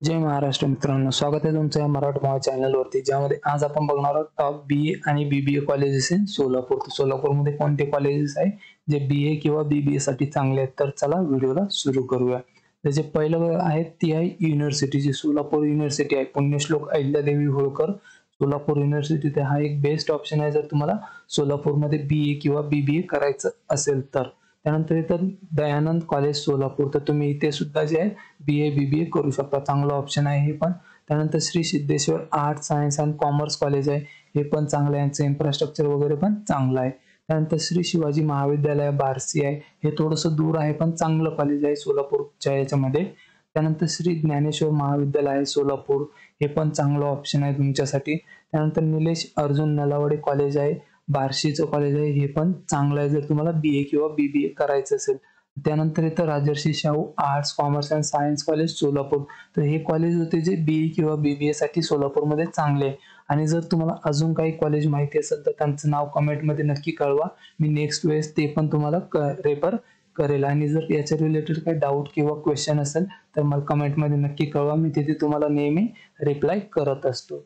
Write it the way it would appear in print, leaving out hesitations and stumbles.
जय महाराष्ट्र मित्रांनो, स्वागत आहे तुमचं या मराठी भावा चॅनलवरती, ज्यामध्ये आज आपण बघणार आहोत टॉप BA आणि BBA कॉलेजेस इन सोलापूर. तर सोलापूरमध्ये कोणते कॉलेजेस आहे जे BA किंवा BBA साठी चांगले आहेत. तर चला व्हिडिओला सुरू करूया. त्याचे पहिलं आहे ती आहे युनिव्हर्सिटी, जी सोलापूर युनिव्हर्सिटी आहे. पुण्यश्लोक अहिल्यादेवी होळकर सोलापूर युनिव्हर्सिटी. हा एक बेस्ट ऑप्शन आहे जर तुम्हाला सोलापूरमध्ये BA किंवा BBA करायचं असेल तर. त्यानंतर इथं दयानंद कॉलेज सोलापूर, तर तुम्ही इथे सुद्धा जे आहे BA BBA करू शकता. चांगलं ऑप्शन आहे हे पण. त्यानंतर Shri Siddheshwar art science and commerce college आहे, हे पण चांगलं आहे. यांचं इन्फ्रास्ट्रक्चर वगैरे पण चांगलं आहे. त्यानंतर श्री शिवाजी महाविद्यालय बार्शी आहे, हे थोडंसं दूर आहे पण चांगलं कॉलेज आहे सोलापूरच्या याच्यामध्ये. त्यानंतर श्री ज्ञानेश्वर महाविद्यालय आहे सोलापूर, हे पण चांगलं ऑप्शन आहे तुमच्यासाठी. त्यानंतर निलेश अर्जुन नलावडे कॉलेज आहे, बार्शीचं कॉलेज आहे, हे पण चांगलं आहे जर तुम्हाला BA किंवा BBA करायचं असेल. त्यानंतर इथं Rajarshi Shahu arts commerce and science college Solapur, तर हे कॉलेज होते जे BA किंवा BBA साठी सोलापूरमध्ये चांगले आहे. आणि जर तुम्हाला अजून काही कॉलेज माहिती असेल तर त्यांचं नाव कमेंटमध्ये नक्की कळवा. मी नेक्स्ट वेळेस ते पण तुम्हाला रेफर करेल. आणि जर याच्या रिलेटेड काही डाऊट किंवा क्वेश्चन असेल तर मला कमेंटमध्ये नक्की कळवा. मी तिथे तुम्हाला नेहमी रिप्लाय करत असतो.